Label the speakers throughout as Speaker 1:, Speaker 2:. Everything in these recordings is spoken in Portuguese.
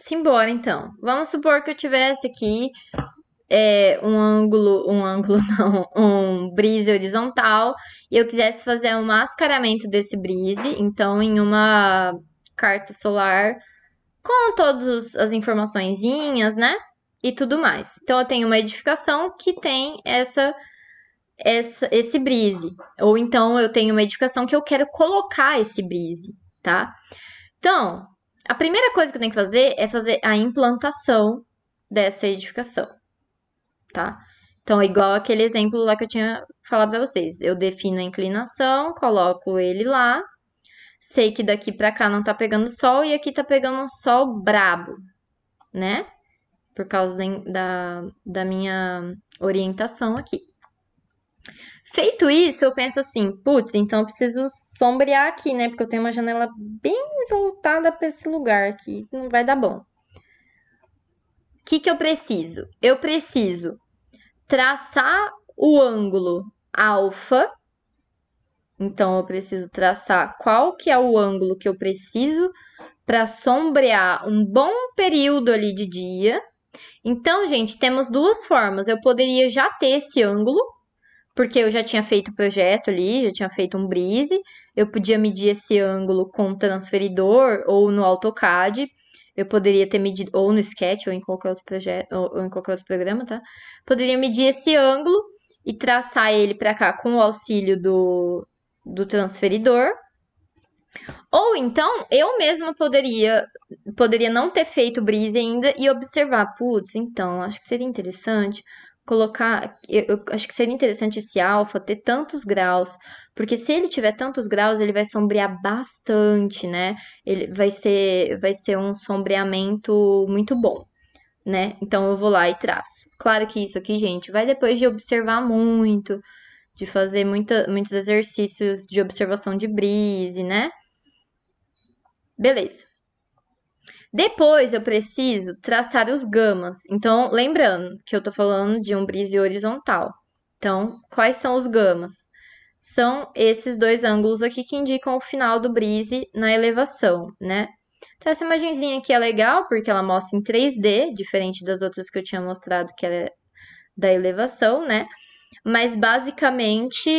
Speaker 1: simbora então. Vamos supor que eu tivesse aqui um ângulo não, um brise horizontal e eu quisesse fazer um mascaramento desse brise, então em uma carta solar com todas as informaçõezinhas, né? E tudo mais. Então eu tenho uma edificação que tem esse brise. Ou então eu tenho uma edificação que eu quero colocar esse brise, tá? Então, a primeira coisa que eu tenho que fazer é fazer a implantação dessa edificação, tá? Então, igual aquele exemplo lá que eu tinha falado pra vocês. Eu defino a inclinação, coloco ele lá, sei que daqui pra cá não tá pegando sol e aqui tá pegando um sol brabo, né? Por causa da minha orientação aqui. Feito isso, eu penso assim, putz, então eu preciso sombrear aqui, né? Porque eu tenho uma janela bem voltada para esse lugar aqui, não vai dar bom. O que eu preciso? Eu preciso traçar o ângulo alfa. Então eu preciso traçar qual que é o ângulo que eu preciso para sombrear um bom período ali de dia. Então, gente, temos duas formas. Eu poderia já ter esse ângulo, porque eu já tinha feito o projeto ali, já tinha feito um brise. Eu podia medir esse ângulo com o transferidor ou no AutoCAD. Eu poderia ter medido, ou no Sketch, ou em qualquer outro projeto, ou em qualquer outro programa, tá? Poderia medir esse ângulo e traçar ele para cá com o auxílio do transferidor. Ou então, eu mesma poderia não ter feito brise ainda e observar, putz, então, acho que seria interessante colocar, eu acho que seria interessante esse alfa ter tantos graus, porque se ele tiver tantos graus, ele vai sombrear bastante, né? Ele vai ser um sombreamento muito bom, né? Então eu vou lá e traço. Claro que isso aqui, gente, vai depois de observar muito, de fazer muitos exercícios de observação de brise, né? Beleza. Depois eu preciso traçar os gamas. Então, lembrando que eu tô falando de um brise horizontal. Então, quais são os gamas? São esses dois ângulos aqui que indicam o final do brise na elevação, né? Então, essa imagenzinha aqui é legal porque ela mostra em 3D, diferente das outras que eu tinha mostrado que era da elevação, né? Mas basicamente,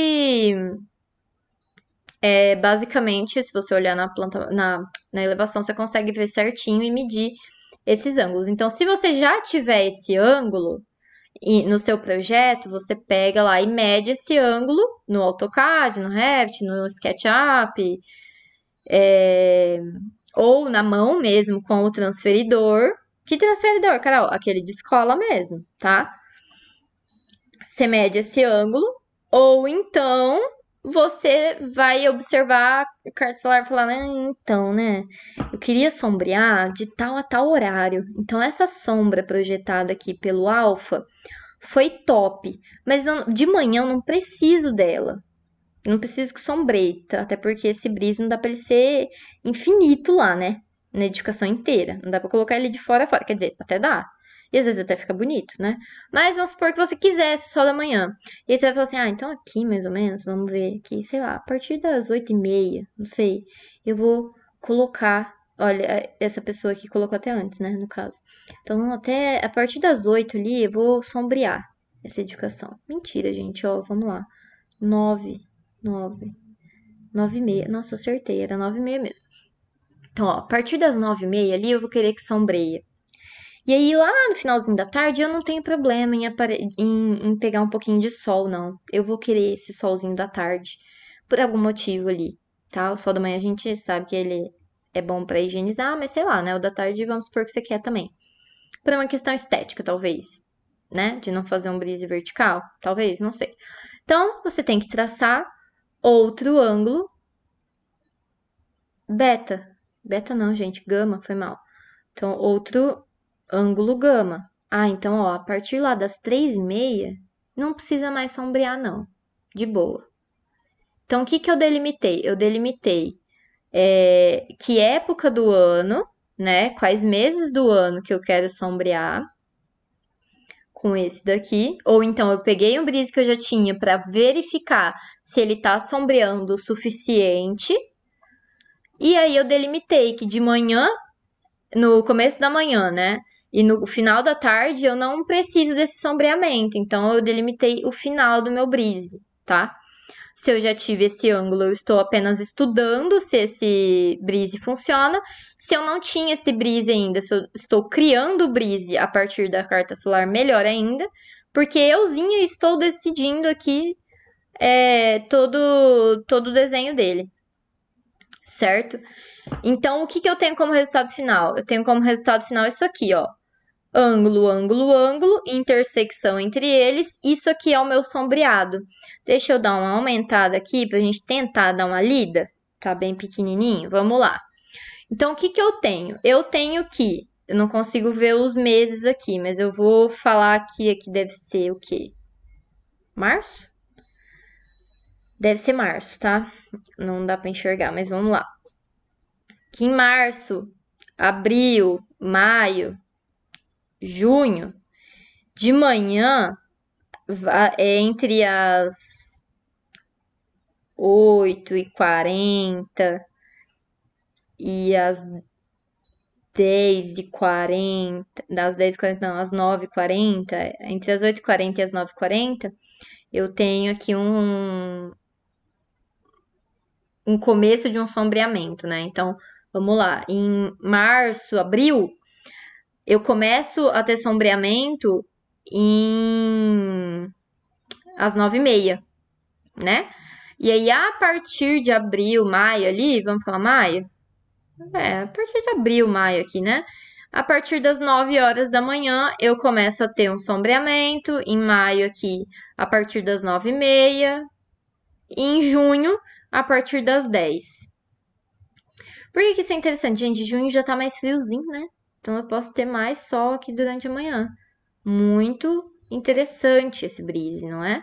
Speaker 1: se você olhar na elevação, você consegue ver certinho e medir esses ângulos. Então, se você já tiver esse ângulo no seu projeto, você pega lá e mede esse ângulo no AutoCAD, no Revit, no SketchUp, ou na mão mesmo com o transferidor. Que transferidor, Carol? Aquele de escola mesmo, tá? Você mede esse ângulo, ou então você vai observar o carta solar e falar, então, né? Eu queria sombrear de tal a tal horário. Então, essa sombra projetada aqui pelo alfa foi top. Mas de manhã eu não preciso dela. Eu não preciso que sombreie, tá? Até porque esse brise não dá pra ele ser infinito lá, né? Na edificação inteira. Não dá pra colocar ele de fora a fora. Quer dizer, até dá. E às vezes até fica bonito, né? Mas vamos supor que você quisesse o sol da manhã. E aí você vai falar assim, então aqui mais ou menos, vamos ver aqui, sei lá, a partir das 8h30, não sei, eu vou colocar. Olha, essa pessoa aqui colocou até antes, né, no caso. Então, até a partir das 8 ali, eu vou sombrear essa edificação. Mentira, gente, ó, vamos lá. 9, 9, 9h30. Nossa, acertei, era 9h30 mesmo. Então, ó, a partir das 9h30 ali, eu vou querer que sombreie. E aí, lá no finalzinho da tarde, eu não tenho problema em pegar um pouquinho de sol, não. Eu vou querer esse solzinho da tarde, por algum motivo ali, tá? O sol da manhã a gente sabe que ele é bom pra higienizar, mas sei lá, né? O da tarde, vamos supor que você quer também. Por uma questão estética, talvez, né? De não fazer um brise vertical, talvez, não sei. Então, você tem que traçar outro ângulo beta. Beta não, gente, gama, foi mal. Então, outro ângulo gama. Então, ó, a partir lá das 3h30, não precisa mais sombrear, não. De boa. Então, o que que eu delimitei? Eu delimitei que época do ano, né? Quais meses do ano que eu quero sombrear com esse daqui. Ou então, eu peguei um brise que eu já tinha para verificar se ele tá sombreando o suficiente. E aí, eu delimitei que de manhã no começo da manhã, né? E no final da tarde eu não preciso desse sombreamento, então eu delimitei o final do meu brise, tá? Se eu já tive esse ângulo, eu estou apenas estudando se esse brise funciona. Se eu não tinha esse brise ainda, se eu estou criando o brise a partir da carta solar, melhor ainda, porque euzinha estou decidindo aqui todo o desenho dele, certo? Então, o que que eu tenho como resultado final? Eu tenho como resultado final isso aqui, ó. Ângulo, ângulo, ângulo, intersecção entre eles. Isso aqui é o meu sombreado. Deixa eu dar uma aumentada aqui pra gente tentar dar uma lida. Tá bem pequenininho? Vamos lá. Então, o que que eu tenho? Eu tenho que... Eu não consigo ver os meses aqui, mas eu vou falar aqui deve ser o quê? Março? Deve ser março, tá? Não dá pra enxergar, mas vamos lá. Que em março, abril, maio, junho, de manhã, entre as 8h40 e as 10h40, das 10h40 não, às 9h40, entre as 8h40 e as 9h40, eu tenho aqui um começo de um sombreamento, né? Então, vamos lá, em março, abril, eu começo a ter sombreamento às 9h30, né? E aí, a partir de abril, maio ali, vamos falar maio? A partir de abril, maio aqui, né? A partir das 9 horas da manhã, eu começo a ter um sombreamento. Em maio aqui, a partir das 9h30. E em junho, a partir das 10. Por que isso é interessante? Gente, junho já tá mais friozinho, né? Então eu posso ter mais sol aqui durante a manhã. Muito interessante esse brise, não é?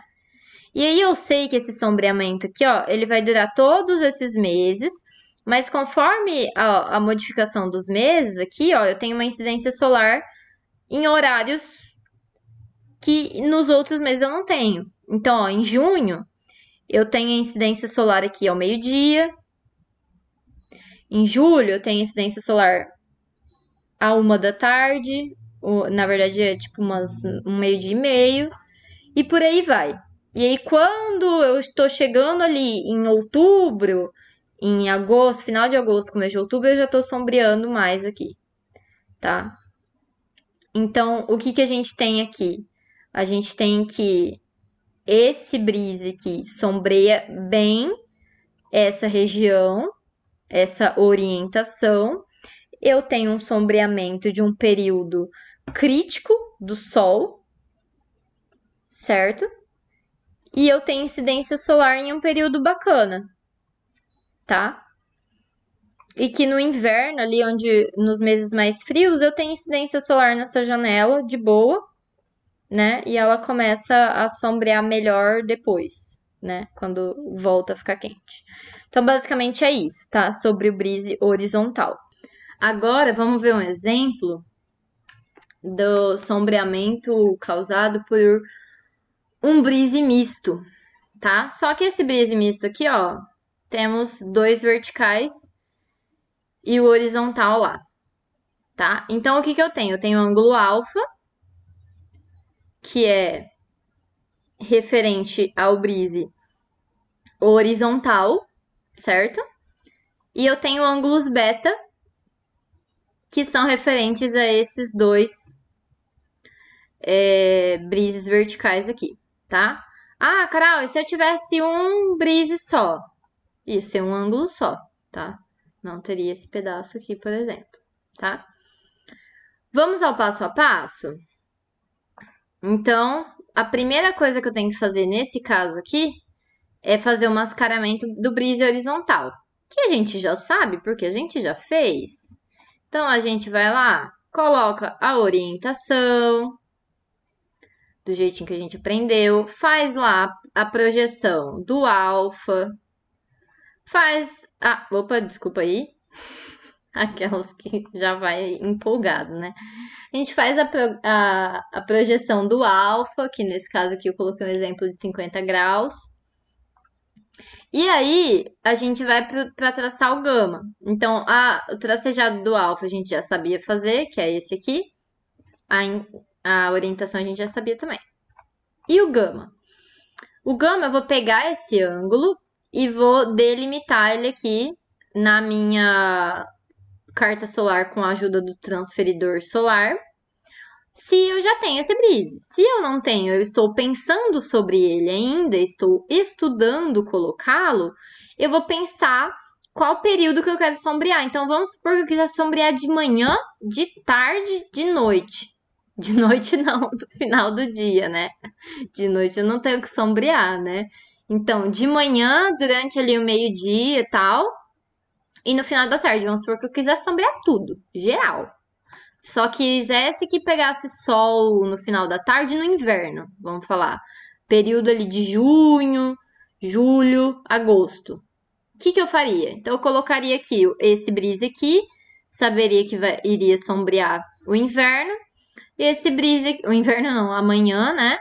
Speaker 1: E aí eu sei que esse sombreamento aqui, ó, ele vai durar todos esses meses, mas conforme a modificação dos meses aqui, ó, eu tenho uma incidência solar em horários que nos outros meses eu não tenho. Então, ó, em junho, eu tenho a incidência solar aqui ao meio-dia. Em julho, eu tenho incidência solar à 1 da tarde. Na verdade, é tipo um meio-dia e meio. E por aí vai. E aí, quando eu estou chegando ali em outubro, em agosto, final de agosto, começo de outubro, eu já estou sombreando mais aqui, tá? Então, o que que a gente tem aqui? A gente tem que esse brise aqui sombreia bem essa região, essa orientação. Eu tenho um sombreamento de um período crítico do Sol, certo? E eu tenho incidência solar em um período bacana, tá? E que no inverno, ali onde nos meses mais frios, eu tenho incidência solar nessa janela de boa, né? E ela começa a sombrear melhor depois, né? Quando volta a ficar quente. Então, basicamente é isso, tá? Sobre o brise horizontal. Agora, vamos ver um exemplo do sombreamento causado por um brise misto, tá? Só que esse brise misto aqui, ó, temos dois verticais e o horizontal lá, tá? Então, o que que eu tenho? Eu tenho o ângulo alfa, que é referente ao brise horizontal, certo? E eu tenho ângulos beta, que são referentes a esses dois brises verticais aqui, tá? Ah, Carol, e se eu tivesse um brise só? Isso é um ângulo só, tá? Não teria esse pedaço aqui, por exemplo, tá? Vamos ao passo a passo? Então, a primeira coisa que eu tenho que fazer nesse caso aqui é fazer o mascaramento do brise horizontal, que a gente já sabe, porque a gente já fez. Então, a gente vai lá, coloca a orientação, do jeitinho que a gente aprendeu, faz lá a projeção do alfa, faz... Ah, opa, desculpa aí. Aquelas que já vai empolgado, né? A gente faz a projeção do alfa, que nesse caso aqui eu coloquei um exemplo de 50 graus. E aí, a gente vai para traçar o gama. Então, o tracejado do alfa a gente já sabia fazer, que é esse aqui. A, a orientação a gente já sabia também. E o gama? O gama eu vou pegar esse ângulo e vou delimitar ele aqui na minha carta solar com a ajuda do transferidor solar. Se eu já tenho esse brise. Se eu não tenho, eu estou pensando sobre ele ainda, estou estudando colocá-lo, eu vou pensar qual período que eu quero sombrear. Então, vamos supor que eu quiser sombrear de manhã, de tarde, de noite. De noite não, do final do dia, né? De noite eu não tenho que sombrear, né? Então, de manhã, durante ali o meio-dia e tal, e no final da tarde, vamos supor que eu quiser sombrear tudo, geral. Só quisesse que pegasse sol no final da tarde no inverno, vamos falar. Período ali de junho, julho, agosto. O que eu faria? Então eu colocaria aqui esse brise aqui, saberia que iria sombrear o inverno. Esse brise, o inverno não, amanhã, né?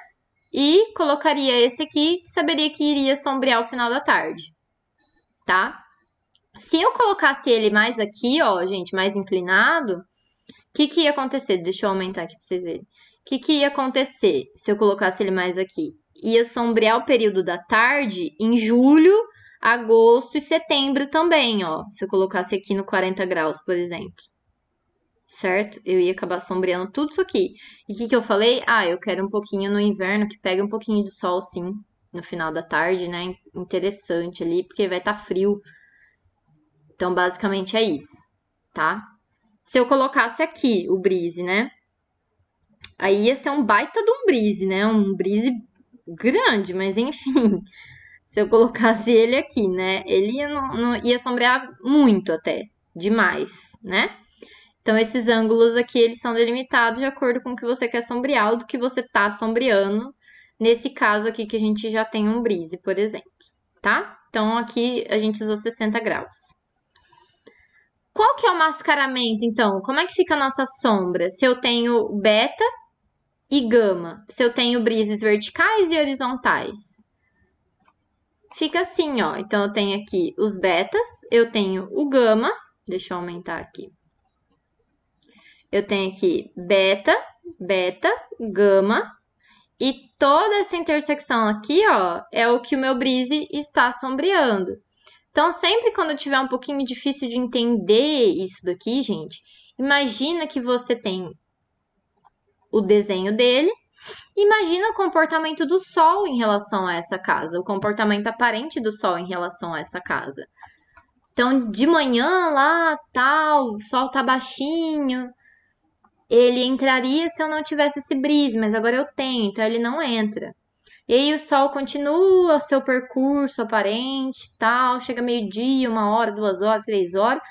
Speaker 1: E colocaria esse aqui, que saberia que iria sombrear o final da tarde, tá? Se eu colocasse ele mais aqui, ó, gente, mais inclinado, que ia acontecer? Deixa eu aumentar aqui pra vocês verem. O que ia acontecer se eu colocasse ele mais aqui? Ia sombrear o período da tarde em julho, agosto e setembro também, ó. Se eu colocasse aqui no 40 graus, por exemplo. Certo? Eu ia acabar sombreando tudo isso aqui. E o que eu falei? Ah, eu quero um pouquinho no inverno, que pega um pouquinho de sol, sim, no final da tarde, né? Interessante ali, porque vai estar frio. Então, basicamente é isso, tá? Se eu colocasse aqui o brise, né? Aí ia ser um baita de um brise, né? Um brise grande, mas enfim. Se eu colocasse ele aqui, né? Ele ia sombrear muito até. Demais, né? Então, esses ângulos aqui, eles são delimitados de acordo com o que você quer sombrear ou do que você tá sombreando. Nesse caso aqui que a gente já tem um brise, por exemplo, tá? Então, aqui a gente usou 60 graus. Qual que é o mascaramento, então? Como é que fica a nossa sombra? Se eu tenho beta e gama, se eu tenho brises verticais e horizontais. Fica assim, ó. Então, eu tenho aqui os betas, eu tenho o gama, deixa eu aumentar aqui. Eu tenho aqui beta, beta, gama, e toda essa intersecção aqui, ó, é o que o meu brise está sombreando. Então, sempre quando tiver um pouquinho difícil de entender isso daqui, gente, imagina que você tem o desenho dele. Imagina o comportamento do Sol em relação a essa casa, o comportamento aparente do Sol em relação a essa casa. Então, de manhã lá, tal, o Sol tá baixinho, ele entraria se eu não tivesse esse brise, mas agora eu tenho, então ele não entra. E aí o Sol continua seu percurso aparente, tal, chega meio-dia, 1 hora, 2 horas, 3 horas.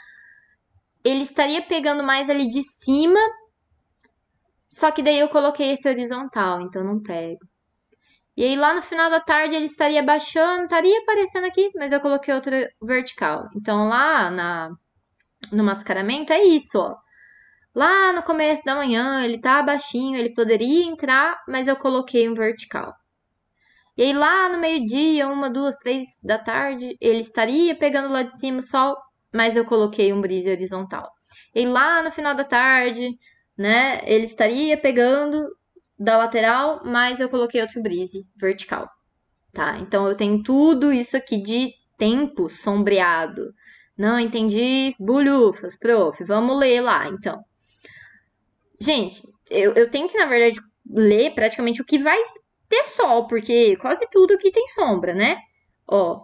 Speaker 1: Ele estaria pegando mais ali de cima, só que daí eu coloquei esse horizontal, então não pego. E aí lá no final da tarde ele estaria baixando, estaria aparecendo aqui, mas eu coloquei outro vertical. Então lá no mascaramento é isso, ó. Lá no começo da manhã ele tá baixinho, ele poderia entrar, mas eu coloquei um vertical. E aí lá no meio-dia, 1, 2, 3 da tarde, ele estaria pegando lá de cima o sol, mas eu coloquei um brise horizontal. E aí lá no final da tarde, né, ele estaria pegando da lateral, mas eu coloquei outro brise vertical, tá? Então eu tenho tudo isso aqui de tempo sombreado. Não entendi? Bulhufas, prof. Vamos ler lá, então. Gente, eu tenho que, na verdade, ler praticamente o que vai ter sol, porque quase tudo aqui tem sombra, né? Ó,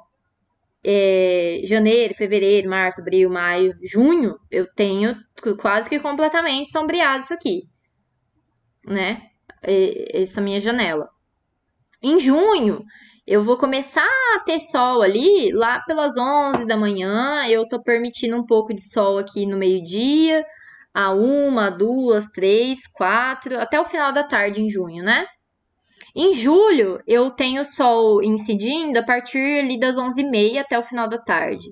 Speaker 1: janeiro, fevereiro, março, abril, maio, junho, eu tenho quase que completamente sombreado isso aqui, né? Essa minha janela. Em junho, eu vou começar a ter sol ali lá pelas 11 da manhã. Eu tô permitindo um pouco de sol aqui no meio-dia, a 1, 2, 3, 4, até o final da tarde em junho, né? Em julho, eu tenho sol incidindo a partir ali das 11h30 até o final da tarde.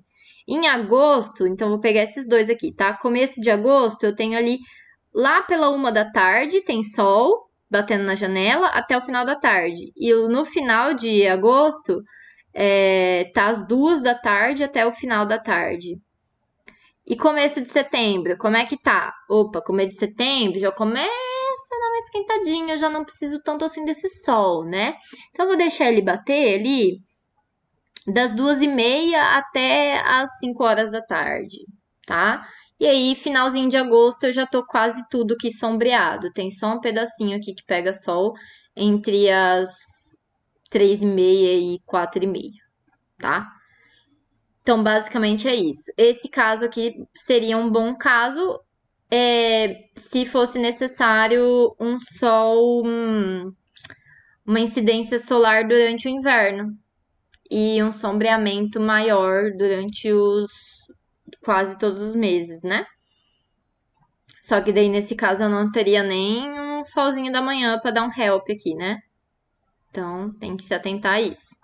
Speaker 1: Em agosto, então vou pegar esses dois aqui, tá? Começo de agosto, eu tenho ali lá pela 1 da tarde, tem sol batendo na janela até o final da tarde. E no final de agosto Tá às 2 da tarde até o final da tarde. E começo de setembro, como é que tá? Opa, começo de setembro já começa a dar uma esquentadinha, eu já não preciso tanto assim desse sol, né? Então eu vou deixar ele bater ali das 2h30 até as 5 horas da tarde, tá? E aí, finalzinho de agosto, eu já tô quase tudo aqui sombreado. Tem só um pedacinho aqui que pega sol entre as 3h30 e 4h30, tá? Então, basicamente é isso. Esse caso aqui seria um bom caso se fosse necessário um sol, uma incidência solar durante o inverno e um sombreamento maior durante os quase todos os meses, né? Só que daí nesse caso eu não teria nem um solzinho da manhã para dar um help aqui, né? Então tem que se atentar a isso.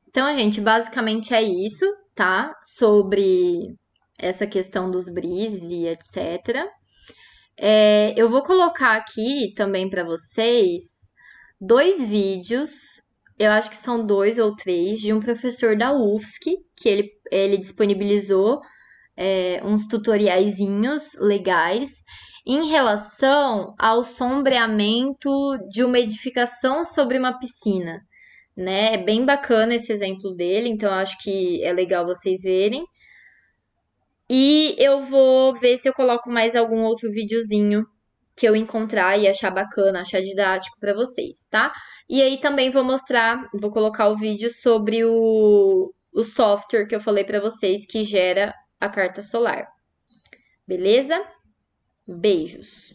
Speaker 1: Então, gente, basicamente é isso, tá? Sobre essa questão dos breezes e etc. Eu vou colocar aqui também para vocês 2 vídeos, eu acho que são 2 ou 3, de um professor da UFSC, que ele disponibilizou uns tutoriaizinhos legais em relação ao sombreamento de uma edificação sobre uma piscina, né? É bem bacana esse exemplo dele, então eu acho que é legal vocês verem. E eu vou ver se eu coloco mais algum outro videozinho que eu encontrar e achar bacana, achar didático para vocês, tá? E aí também vou mostrar, vou colocar o vídeo sobre o software que eu falei para vocês que gera a carta solar. Beleza? Beijos.